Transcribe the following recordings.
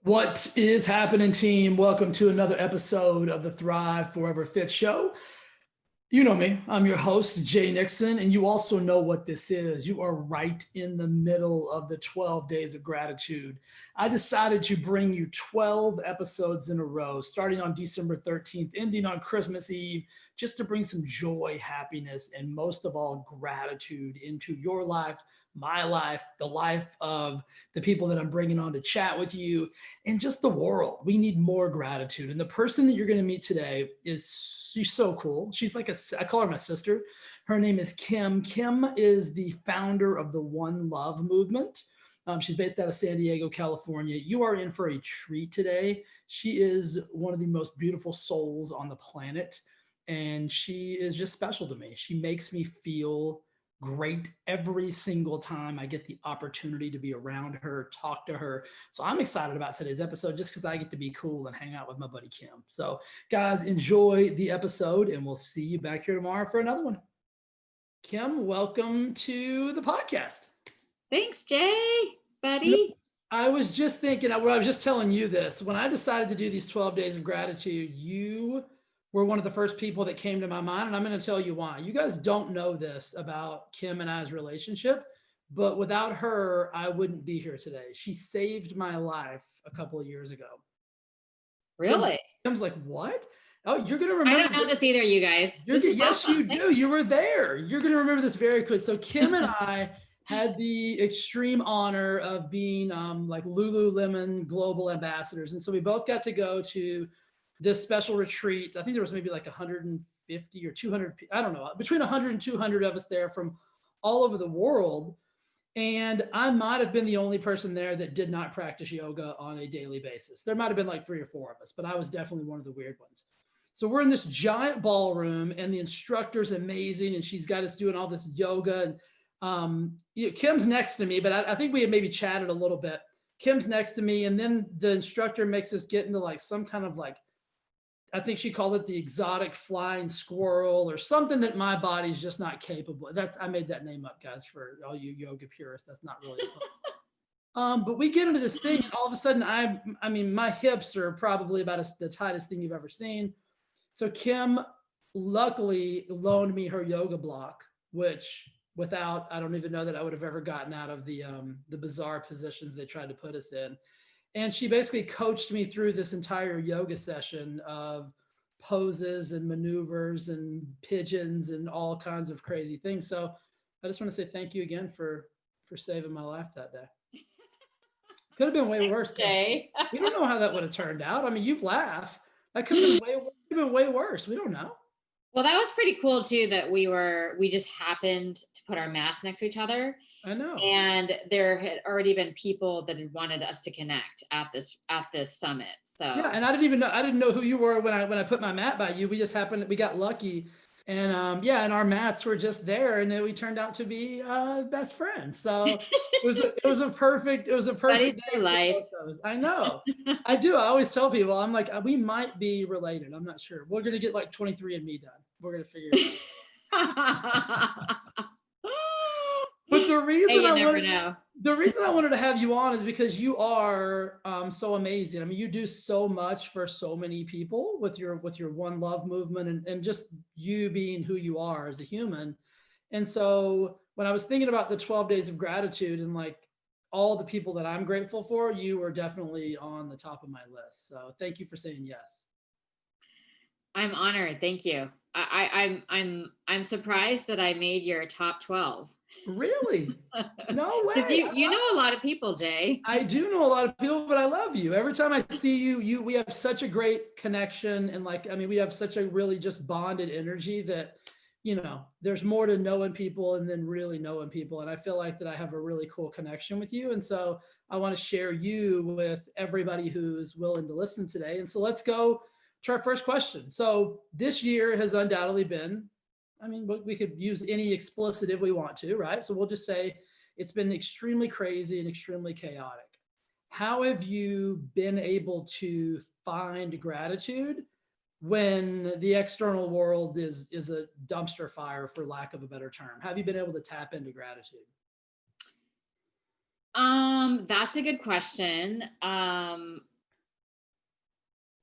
What is happening, team? Welcome to another episode of the Thrive Forever Fit Show. You know me. I'm your host, Jay Nixon, and you also know what this is. You are right in the middle of the 12 days of gratitude. I decided to bring you 12 episodes in a row, starting on December 13th, ending on Christmas Eve, just to bring some joy, happiness, and most of all, gratitude into your life, my life, the life of the people that I'm bringing on to chat with you, and just the world. We need more gratitude. And the person that you're going to meet today she's so cool. She's like I call her my sister. Her name is Kim. Kim is the founder of the One Love movement. She's based out of San Diego, California. You are in for a treat today. She is one of the most beautiful souls on the planet. And she is just special to me. She makes me feel great every single time I get the opportunity to be around her, talk to her. So I'm excited about today's episode just because I get to be cool and hang out with my buddy Kim. So, guys, enjoy the episode and we'll see you back here tomorrow for another one. Kim, welcome to the podcast. Thanks, Jay, buddy. I was just thinking, I was just telling you this. When I decided to do these 12 days of gratitude, you were one of the first people that came to my mind. And I'm going to tell you why. You guys don't know this about Kim and I's relationship, but without her, I wouldn't be here today. She saved my life a couple of years ago. Really? Kim's like, what? Oh, you're going to remember. I don't know this either, you guys. Yes, you do. You were there. You're going to remember this very quick. So Kim and I had the extreme honor of being like Lululemon global ambassadors. And so we both got to go to this special retreat. I think there was maybe like 150 or 200, I don't know, between 100 and 200 of us there from all over the world. And I might have been the only person there that did not practice yoga on a daily basis. There might have been like 3 or 4 of us, but I was definitely one of the weird ones. So we're in this giant ballroom and the instructor's amazing. And she's got us doing all this yoga. And Kim's next to me, but I think we had maybe chatted a little bit. Kim's next to me. And then the instructor makes us get into like some kind of like, I think she called it the exotic flying squirrel or something that my body's just not capable. I made that name up, guys, for all you yoga purists. That's not really but we get into this thing and all of a sudden I mean, my hips are probably about the tightest thing you've ever seen. So Kim luckily loaned me her yoga block, which without, I don't even know that I would have ever gotten out of the bizarre positions they tried to put us in. And she basically coached me through this entire yoga session of poses and maneuvers and pigeons and all kinds of crazy things. So I just want to say thank you again for saving my life that day. Could have been way worse. Jay. We don't know how that would have turned out. I mean, you laugh. That could have been way worse. We don't know. Well, that was pretty cool too, that we just happened to put our mats next to each other. I know. And there had already been people that had wanted us to connect at this summit. So yeah, and I didn't know who you were when I put my mat by you. We just we got lucky. And and our mats were just there, and then we turned out to be best friends. So it was a perfect day for life. I know. I do. I always tell people, I'm like, we might be related. I'm not sure. We're gonna get like 23andMe done. We're gonna figure it out. But the reason I wanted to have you on is because you are so amazing. I mean, you do so much for so many people with your One Love movement and just you being who you are as a human. And so when I was thinking about the 12 days of gratitude and like all the people that I'm grateful for, you were definitely on the top of my list. So thank you for saying yes. I'm honored. Thank you. I'm surprised that I made your top 12. Really? No way. You know a lot of people, Jay. I do know a lot of people, but I love you. Every time I see you, we have such a great connection. And like, I mean, we have such a really just bonded energy that, there's more to knowing people and then really knowing people. And I feel like that I have a really cool connection with you. And so I want to share you with everybody who's willing to listen today. And so let's go to our first question. So this year has undoubtedly been, I mean, we could use any explicit if we want to, right? So we'll just say it's been extremely crazy and extremely chaotic. How have you been able to find gratitude when the external world is a dumpster fire, for lack of a better term? Have you been able to tap into gratitude? That's a good question.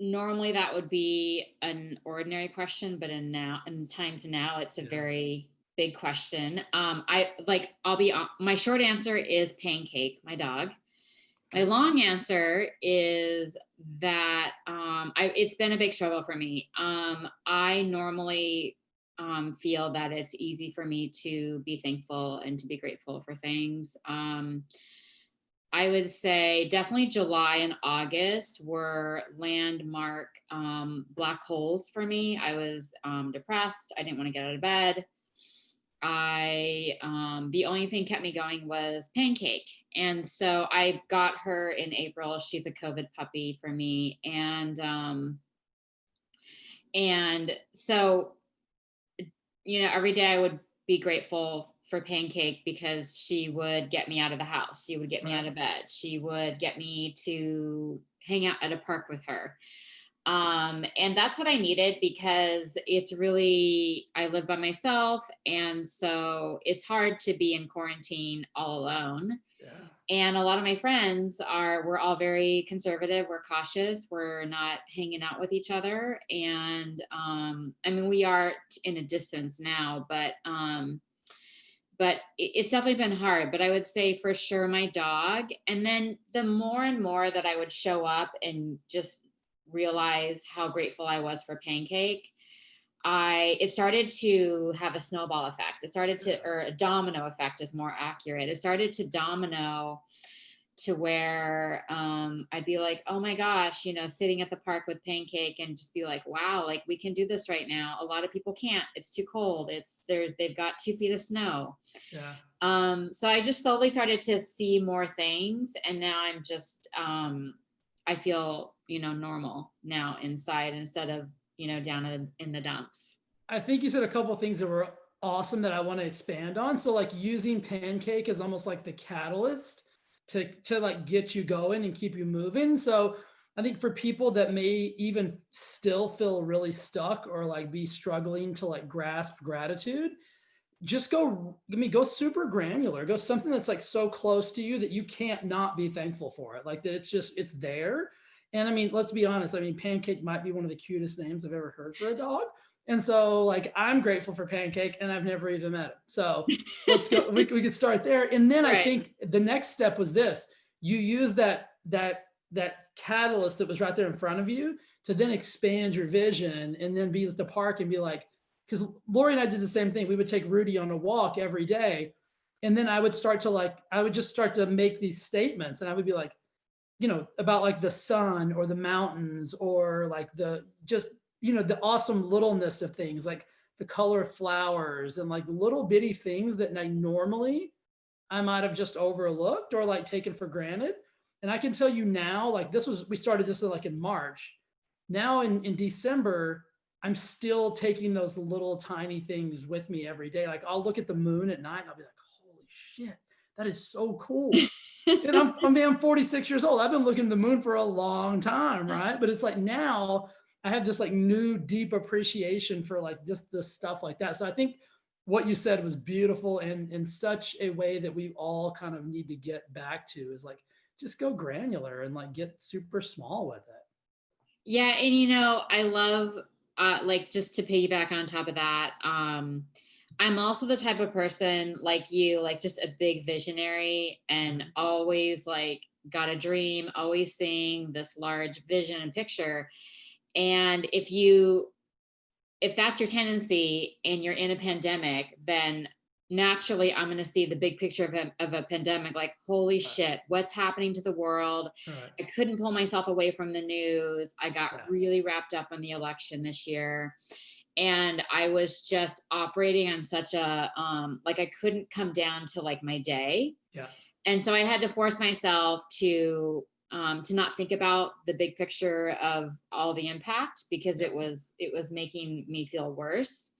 normally that would be an ordinary question, but in times now, it's a Yeah. very big question. My short answer is Pancake, my dog. My Okay. long answer is that it's been a big struggle for me. I normally feel that it's easy for me to be thankful and to be grateful for things. I would say definitely July and August were landmark black holes for me. I was depressed. I didn't want to get out of bed. The only thing kept me going was Pancake. And so I got her in April. She's a COVID puppy for me. And so, every day I would be grateful for Pancake because she would get me out of the house. She would get me out of bed. She would get me to hang out at a park with her. And that's what I needed because I live by myself. And so it's hard to be in quarantine all alone. Yeah. And a lot of my friends we're all very conservative. We're cautious. We're not hanging out with each other. And we are in a distance now, but it's definitely been hard. But I would say for sure my dog. And then the more and more that I would show up and just realize how grateful I was for Pancake, it started to have a snowball effect. Or a domino effect is more accurate. It started to domino to where I'd be like, oh my gosh, sitting at the park with Pancake and just be like, wow, like we can do this right now. A lot of people can't. It's too cold. They've got 2 feet of snow. Yeah. So I just slowly started to see more things, and now I'm just I feel normal now inside instead of down in the dumps. I think you said a couple of things that were awesome that I want to expand on. So like using Pancake is almost like the catalyst to like get you going and keep you moving. So I think for people that may even still feel really stuck or like be struggling to like grasp gratitude, just go super granular. Go something that's like so close to you that you can't not be thankful for it. Like that it's there. And I mean, let's be honest. I mean, Pancake might be one of the cutest names I've ever heard for a dog. And so like I'm grateful for Pancake and I've never even met him. So let's go. We could start there. And then I think the next step was this. You use that catalyst that was right there in front of you to then expand your vision and then be at the park and be like, because Lori and I did the same thing. We would take Rudy on a walk every day. And then I would just start to make these statements. And I would be like, about like the sun or the mountains or like the awesome littleness of things, like the color of flowers and like little bitty things that I might have just overlooked or like taken for granted. And I can tell you now, like we started this like in March. Now in December, I'm still taking those little tiny things with me every day. Like I'll look at the moon at night and I'll be like, holy shit, that is so cool. And I'm 46 years old. I've been looking at the moon for a long time, right? But it's like now I have this like new deep appreciation for like just this stuff like that. So I think what you said was beautiful and in such a way that we all kind of need to get back to is like, just go granular and like get super small with it. Yeah. And I love, like just to piggyback on top of that, I'm also the type of person like you, like just a big visionary and always like got a dream, always seeing this large vision and picture. And if that's your tendency and you're in a pandemic, then naturally I'm going to see the big picture of a pandemic, like, holy shit, what's happening to the world? I couldn't pull myself away from the news. I got really wrapped up in the election this year. And I was just operating on such a, like I couldn't come down to like my day. Yeah. And so I had to force myself to not think about the big picture of all the impact because it was making me feel worse.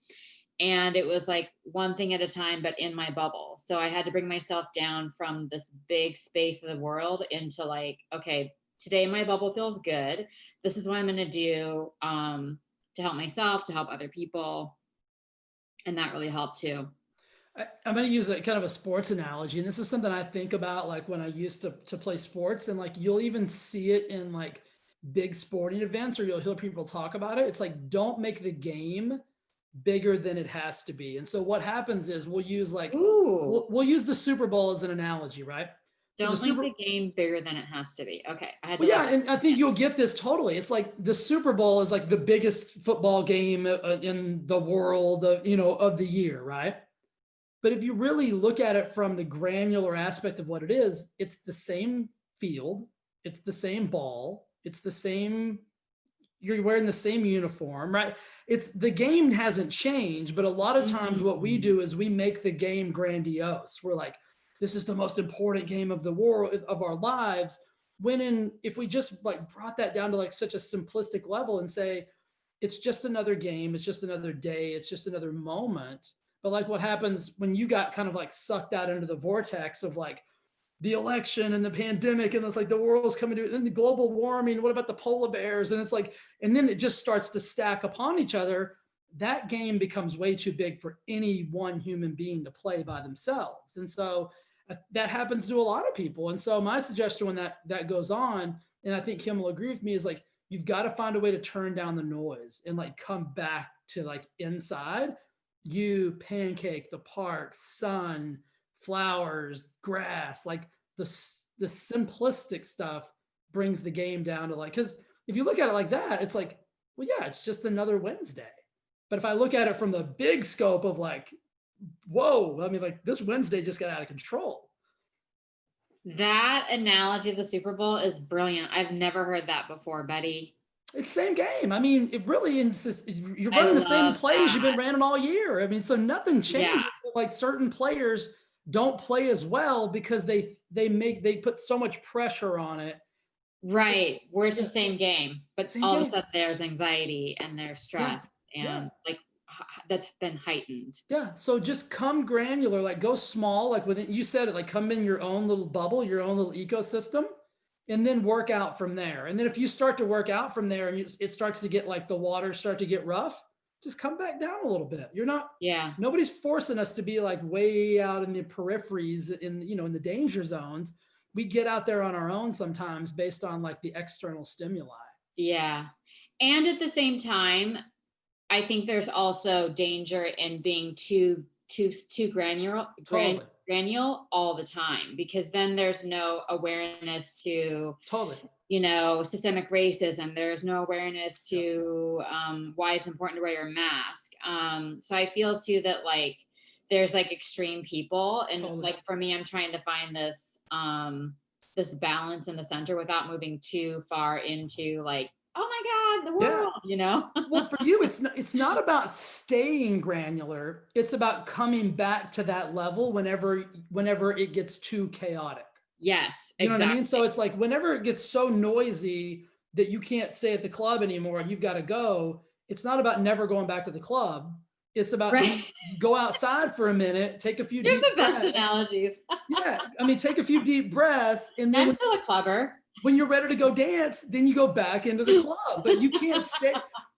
And it was like one thing at a time, but in my bubble. So I had to bring myself down from this big space of the world into like, okay, today my bubble feels good. This is what I'm going to do to help myself, to help other people. And that really helped too. I'm going to use a kind of a sports analogy. And this is something I think about like when I used to play sports and like, you'll even see it in like big sporting events, or you'll hear people talk about it. It's like, don't make the game bigger than it has to be. And so what happens is we'll use like, Ooh. we'll use the Super Bowl as an analogy, right? So Don't make the game bigger than it has to be. Okay. I had to yeah, and I think you'll get this totally. It's like the Super Bowl is like the biggest football game in the world of, of the year, right? But if you really look at it from the granular aspect of what it is, it's the same field, it's the same ball, it's the same, you're wearing the same uniform, right? It's the game hasn't changed, but a lot of times what we do is we make the game grandiose. We're like, this is the most important game of the world of our lives. If we just like brought that down to like such a simplistic level and say, it's just another game, it's just another day, it's just another moment. But like what happens when you got kind of like sucked out into the vortex of like the election and the pandemic, and it's like the world's coming to, and the global warming, what about the polar bears? And it's like, and then it just starts to stack upon each other. That game becomes way too big for any one human being to play by themselves. And so that happens to a lot of people. And so my suggestion when that goes on, and I think Kim will agree with me, is like, you've got to find a way to turn down the noise and like come back to like inside. You, pancake, the park, sun, flowers, grass, like the simplistic stuff brings the game down to like, because if you look at it like that, it's like, well, yeah, it's just another Wednesday. But if I look at it from the big scope of like, whoa, I mean, like this Wednesday just got out of control. That analogy of the Super Bowl is brilliant. I've never heard that before, Betty. It's same game. I mean, it really is. You're running the same plays you've been running all year. I mean, so nothing changes. Yeah. Like certain players don't play as well because they put so much pressure on it. Right. Where it's the same game, but same all game. Of a sudden there's anxiety and there's stress and like that's been heightened. Yeah. So just come granular, like go small, like within, you said it, like come in your own little bubble, your own little ecosystem, and then work out from there. And then if you start to work out from there and it starts to get like the water start to get rough, just come back down a little bit. You're not, nobody's forcing us to be like way out in the peripheries in the danger zones. We get out there on our own sometimes based on like the external stimuli. Yeah. And at the same time, I think there's also danger in being too granular, granular all the time, because then there's no awareness to systemic racism. There's no awareness to why it's important to wear your mask. So I feel too that like there's like extreme people, and like for me, I'm trying to find this this balance in the center without moving too far into like, oh my God, the world, Well, for you, it's not about staying granular. It's about coming back to that level whenever it gets too chaotic. Yes, exactly. You know what I mean? So it's like whenever it gets so noisy that you can't stay at the club anymore and you've got to go, it's not about never going back to the club. It's about go outside for a minute, take a few deep breaths. You're the best analogies. Yeah. I mean, take a few deep breaths. And then I'm still a clubber. When you're ready to go dance, then you go back into the club. But you can't stay,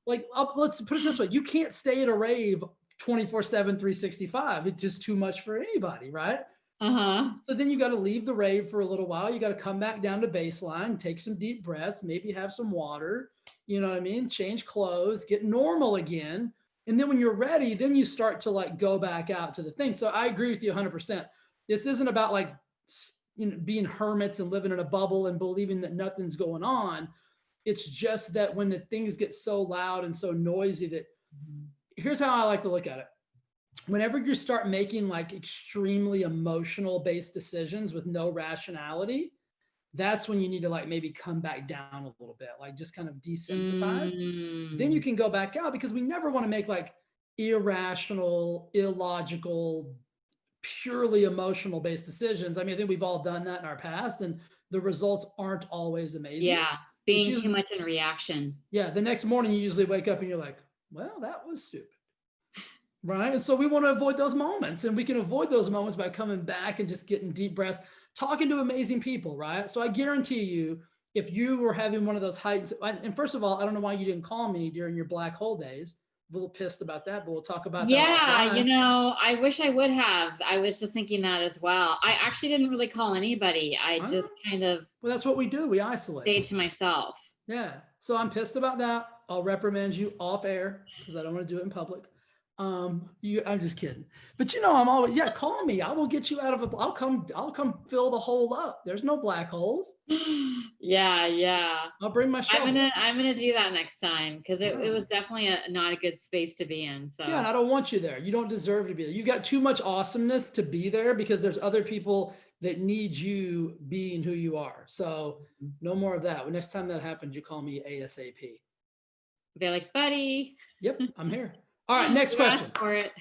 like, let's put it this way. You can't stay at a rave 24/7, 365. It's just too much for anybody, right? So then you got to leave the rave for a little while. You got to come back down to baseline, take some deep breaths, maybe have some water, you know what I mean? Change clothes, get normal again. And then when you're ready, then you start to like go back out to the thing. So I agree with you 100%. This isn't about like, being hermits and living in a bubble and believing that nothing's going on. It's just that when the things get so loud and so noisy that here's how I like to look at it. Whenever you start making like extremely emotional based decisions with no rationality, that's when you need to like maybe come back down a little bit, like just kind of desensitize. Then you can go back out, because we never want to make like irrational, illogical, purely emotional based decisions. I mean, I think we've all done that in our past and the results aren't always amazing. Yeah. Being too much in reaction. Yeah. The next morning you usually wake up and you're like, well, that was stupid. Right. And so we want to avoid those moments, and we can avoid those moments by coming back and just getting deep breaths, talking to amazing people. Right. So I guarantee you, if you were having one of those heights, and first of all, I don't know why you didn't call me during your black hole days. A little pissed about that, but we'll talk about that. Yeah, I wish I would have. I was just thinking that as well. I actually didn't really call anybody. I just kind of that's what we do. We isolate. Stayed to myself. Yeah. So I'm pissed about that. I'll reprimand you off air because I don't want to do it in public. I'm just kidding. But I'm always, yeah, call me. I will get you out of I'll come fill the hole up. There's no black holes. Yeah, yeah. I'll bring my shovel. I'm gonna do that next time because it Yeah. was definitely not a good space to be in. Yeah, and So I don't want you there. You don't deserve to be there. You got too much awesomeness to be there because there's other people that need you being who you are. So no more of that. When next time that happens, you call me ASAP. they're like, buddy, Yep, I'm here. All right, next you asked question. for it.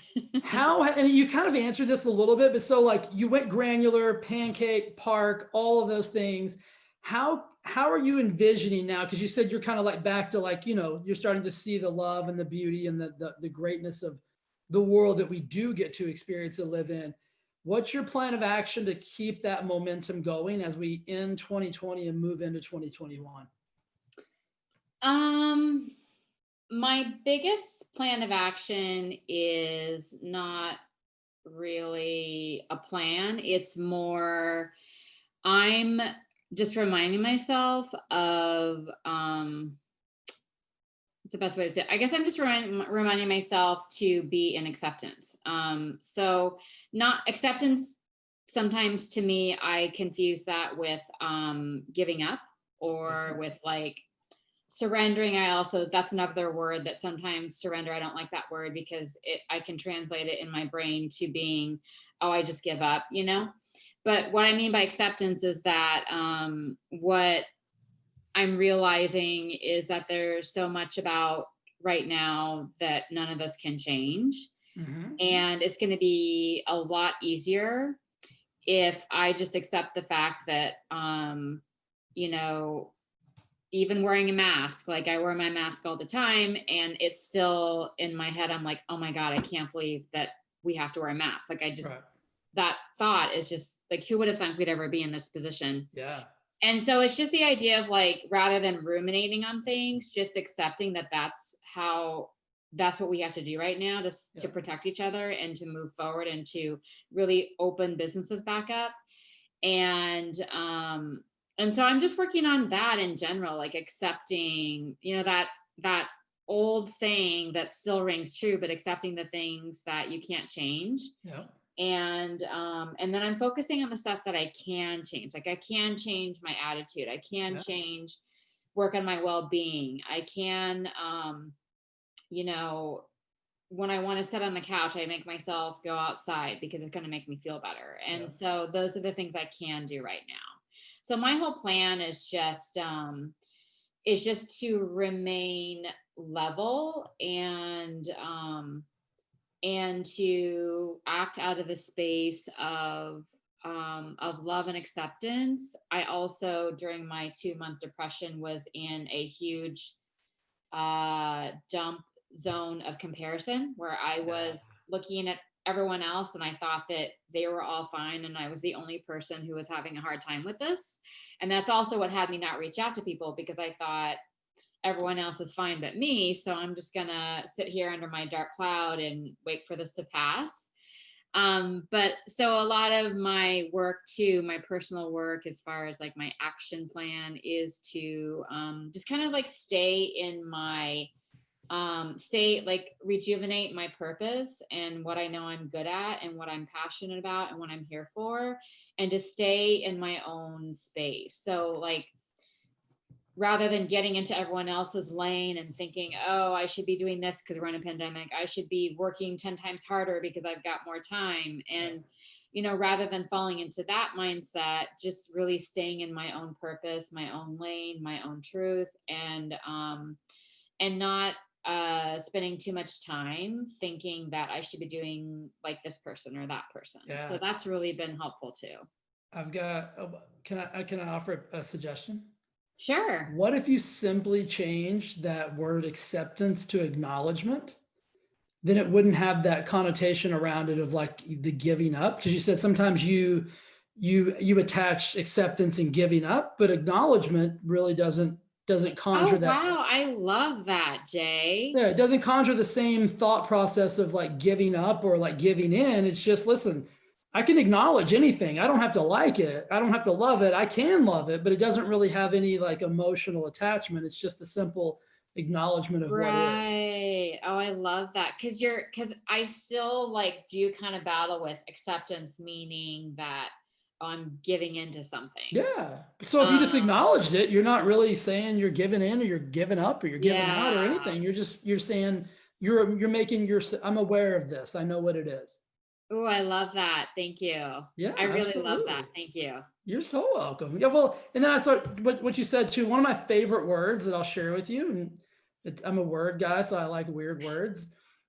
How, and you kind of answered this a little bit, but so like you went granular, pancake, park, all of those things. How are you envisioning now? Because you said you're kind of like back to like, you're starting to see the love and the beauty and the greatness of the world that we do get to experience and live in. What's your plan of action to keep that momentum going as we end 2020 and move into 2021? My biggest plan of action is not really a plan. It's more, I'm just reminding myself of, it's the best way to say it. I guess I'm just reminding myself to be in acceptance. So not acceptance. Sometimes to me, I confuse that with giving up or with like surrendering. That's another word that sometimes surrender. I don't like that word because I can translate it in my brain to being, oh, I just give up, But what I mean by acceptance is that what I'm realizing is that there's so much about right now that none of us can change. Mm-hmm. And it's going to be a lot easier if I just accept the fact that, even wearing a mask, like I wear my mask all the time and it's still in my head. I'm like, oh my God, I can't believe that we have to wear a mask. Like that thought is just like, who would have thought we'd ever be in this position? Yeah. And so it's just the idea of like, rather than ruminating on things, just accepting that that's what we have to do right now to protect each other and to move forward and to really open businesses back up. And so I'm just working on that in general, like accepting, that old saying that still rings true, but accepting the things that you can't change. Yeah. And then I'm focusing on the stuff that I can change. Like I can change my attitude. I can change, work on my well-being. I can, when I want to sit on the couch, I make myself go outside because it's going to make me feel better. And so those are the things I can do right now. So my whole plan is just to remain level and to act out of the space of love and acceptance. I also, during my 2-month depression, was in a huge dump zone of comparison where I was looking at everyone else and I thought that they were all fine and I was the only person who was having a hard time with this. And that's also what had me not reach out to people, because I thought everyone else is fine but me, so I'm just gonna sit here under my dark cloud and wait for this to pass. But so a lot of my work too, my personal work as far as like my action plan, is to just kind of like stay in my rejuvenate my purpose and what I know I'm good at and what I'm passionate about and what I'm here for, and to stay in my own space. So like, rather than getting into everyone else's lane and thinking, oh, I should be doing this because we're in a pandemic, I should be working 10 times harder because I've got more time. And, rather than falling into that mindset, just really staying in my own purpose, my own lane, my own truth, and not spending too much time thinking that I should be doing like this person or that person. Yeah. So that's really been helpful too. Can I offer a suggestion? Sure. What if you simply change that word acceptance to acknowledgement? Then it wouldn't have that connotation around it of like the giving up. Because you said sometimes you attach acceptance and giving up, but acknowledgement really doesn't conjure that. Wow, I love that, Jay. Yeah, it doesn't conjure the same thought process of like giving up or like giving in. It's just, listen, I can acknowledge anything. I don't have to like it. I don't have to love it. I can love it, but it doesn't really have any like emotional attachment. It's just a simple acknowledgement of what is. Right. Oh, I love that. Cause I still like do kind of battle with acceptance, meaning that I'm giving into something. Yeah. So if you just Um, acknowledged it, you're not really saying you're giving in or you're giving up or you're giving out or yeah. anything. You're saying you're making your I'm aware of this. I know what it is. Oh, I love that. Thank you. Yeah, I really love that. absolutely. Thank you. You're so welcome. Yeah, well, and then I thought what you said too. One of my favorite words that I'll share with you, and I'm a word guy, so I like weird words.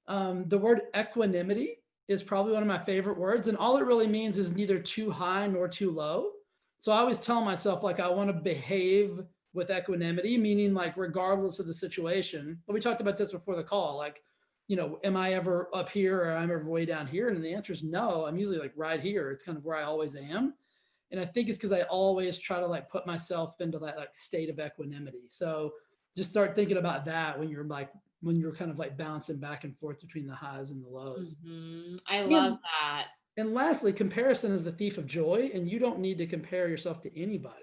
The word equanimity is probably one of my favorite words, and all it really means is neither too high nor too low. So I always tell myself like I want to behave with equanimity, meaning like regardless of the situation. But we talked about this before the call, like am I ever up here or I'm ever way down here? And the answer is no. I'm usually like right here. It's kind of where I always am. And I think it's because I always try to like put myself into that like state of equanimity. So just start thinking about that when you're kind of like bouncing back and forth between the highs and the lows. I love And that. and lastly, comparison is the thief of joy, and you don't need to compare yourself to anybody.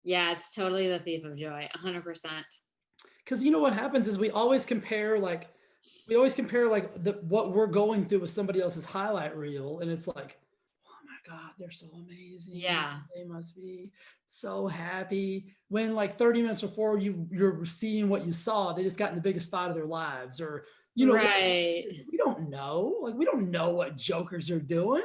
Yeah, it's totally the thief of joy. 100%. Because what happens is we always compare like what we're going through with somebody else's highlight reel, and it's like, oh my God, they're so amazing. Yeah. They must be so happy. When like 30 minutes before you're seeing what you saw, they just got in the biggest fight of their lives, or Right. we don't know. Like we don't know what jokers are doing.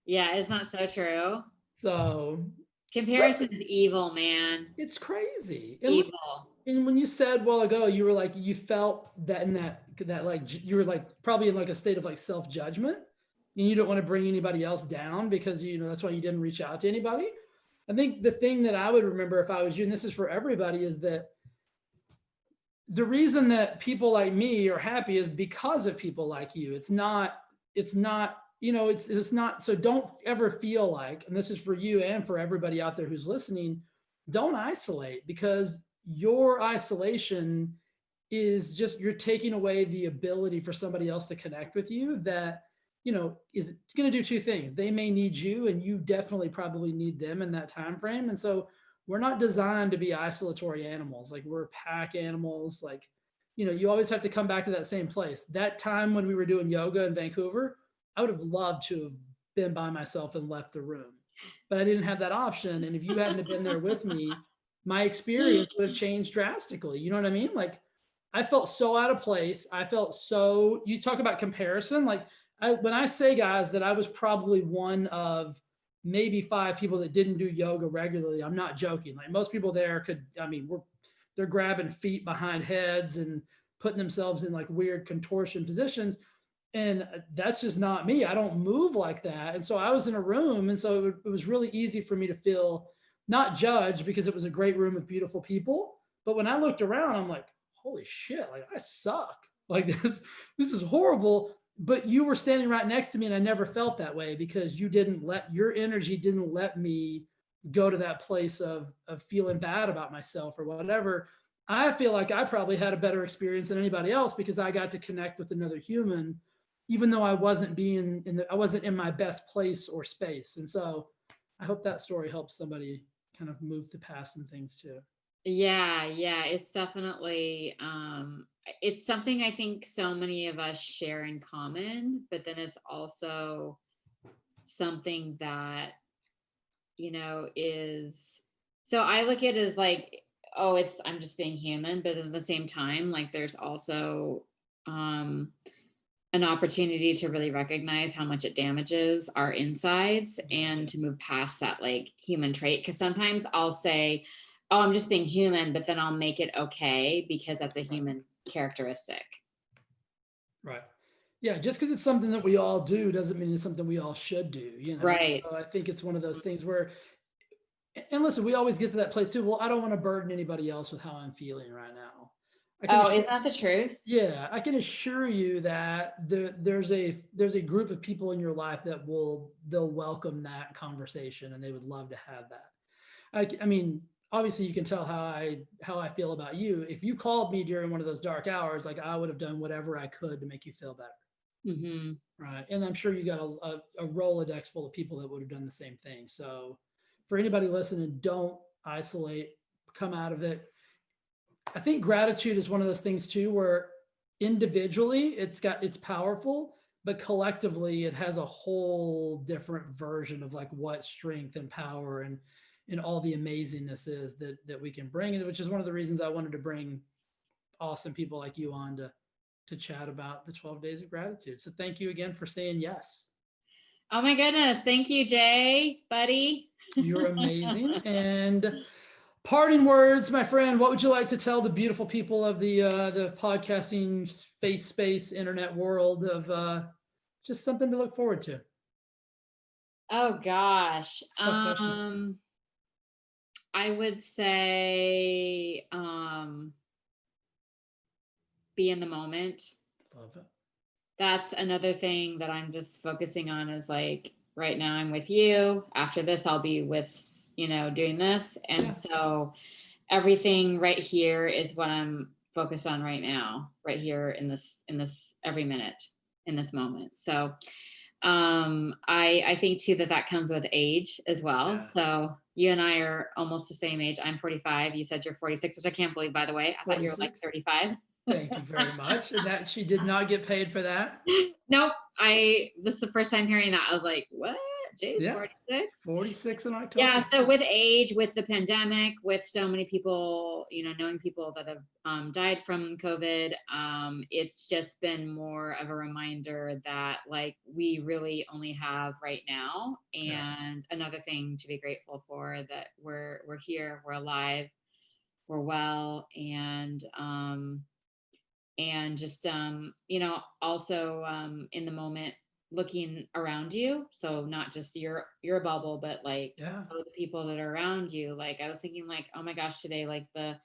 Yeah, it's not so true. So Comparison listen, is evil, man. it's crazy. Evil. And when you said a while ago, you were like you felt that in that like you were like probably in like a state of like self judgment, and you don't want to bring anybody else down because that's why you didn't reach out to anybody. I think the thing that I would remember if I was you, and this is for everybody, is that the reason that people like me are happy is because of people like you. It's not, so don't ever feel like, and this is for you and for everybody out there who's listening, don't isolate, because your isolation is just, you're taking away the ability for somebody else to connect with you that, is going to do two things. They may need you, and you definitely probably need them in that time frame. And so we're not designed to be isolatory animals. Like we're pack animals. Like, you always have to come back to that same place. That time when we were doing yoga in Vancouver, I would have loved to have been by myself and left the room, but I didn't have that option. And if you hadn't have been there with me, my experience would have changed drastically. You know what I mean? Like I felt so out of place. I felt so, you talk about comparison. Like when I say, guys, that I was probably one of maybe 5 people that didn't do yoga regularly, I'm not joking. Like most people there they're grabbing feet behind heads and putting themselves in like weird contortion positions. And that's just not me. I don't move like that. And so I was in a room. And so it was really easy for me to feel not judged, because it was a great room of beautiful people. But when I looked around, I'm like, holy shit, like I suck. Like this is horrible. But you were standing right next to me, and I never felt that way because your energy didn't let me go to that place of feeling bad about myself or whatever. I feel like I probably had a better experience than anybody else because I got to connect with another human, even though I wasn't I wasn't in my best place or space. And so I hope that story helps somebody kind of move to past some things too. Yeah, it's definitely it's something I think so many of us share in common, but then it's also something that, is, so I look at it as like, oh, I'm just being human, but at the same time, like there's also an opportunity to really recognize how much it damages our insides and to move past that like human trait. Because sometimes I'll say, oh, I'm just being human, but then I'll make it okay because that's a human characteristic. Right. Yeah, just because it's something that we all do doesn't mean it's something we all should do. Right. So I think it's one of those things where, and listen, we always get to that place too. Well, I don't want to burden anybody else with how I'm feeling right now. Oh, is that the truth? Yeah, I can assure you that there's a group of people in your life that they'll welcome that conversation, and they would love to have that. I mean, obviously you can tell how I feel about you. If you called me during one of those dark hours, like I would have done whatever I could to make you feel better. Mm-hmm. Right. And I'm sure you got a Rolodex full of people that would have done the same thing. So for anybody listening, don't isolate, come out of it. I think gratitude is one of those things too, where individually it's powerful, but collectively it has a whole different version of like what strength and power and all the amazingness is that we can bring, and which is one of the reasons I wanted to bring awesome people like you on to chat about the 12 days of gratitude. So thank you again for saying yes. Oh my goodness. Thank you, Jay, buddy. You're amazing. And parting words, my friend, what would you like to tell the beautiful people of the podcasting face space internet world of just something to look forward to? Oh gosh. Tough question. I would say be in the moment. Love it. That's another thing that I'm just focusing on is like right now I'm with you. After this, I'll be with, doing this. And Yeah. so everything right here is what I'm focused on right now, right here in this every minute in this moment. So I think too that comes with age as well. Yeah. So you and I are almost the same age. I'm 45. You said you're 46, which I can't believe, by the way. I thought you were like 35. Thank you very much. And that she did not get paid for that. Nope. This is the first time hearing that. I was like, what? Jay's 46? 46 in October. Yeah. So with age, with the pandemic, with so many people, knowing people that have died from COVID, it's just been more of a reminder that like we really only have right now. And another thing to be grateful for, that we're here, we're alive, we're well, and just also in the moment looking around you, so not just your bubble, but like the people that are around you. Like I was thinking like, oh my gosh, today like the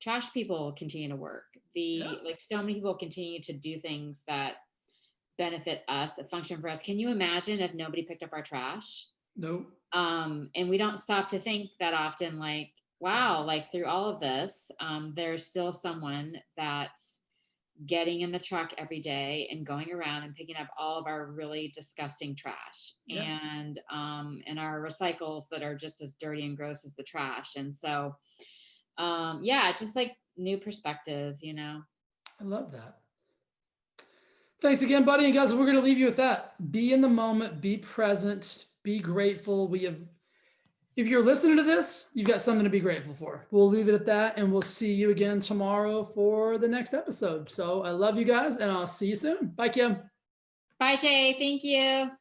trash people continue to work, like so many people continue to do things that benefit us, that function for us. Can you imagine if nobody picked up our trash? Nope. And we don't stop to think that often, like, wow, like through all of this, there's still someone that's getting in the truck every day and going around and picking up all of our really disgusting trash and our recycles that are just as dirty and gross as the trash. And so just like new perspectives. I love that. Thanks again, buddy. And guys, we're going to leave you with that. Be in the moment, be present, be grateful. If you're listening to this, you've got something to be grateful for. We'll leave it at that, and we'll see you again tomorrow for the next episode. So I love you guys, and I'll see you soon. Bye, Kim. Bye, Jay. Thank you.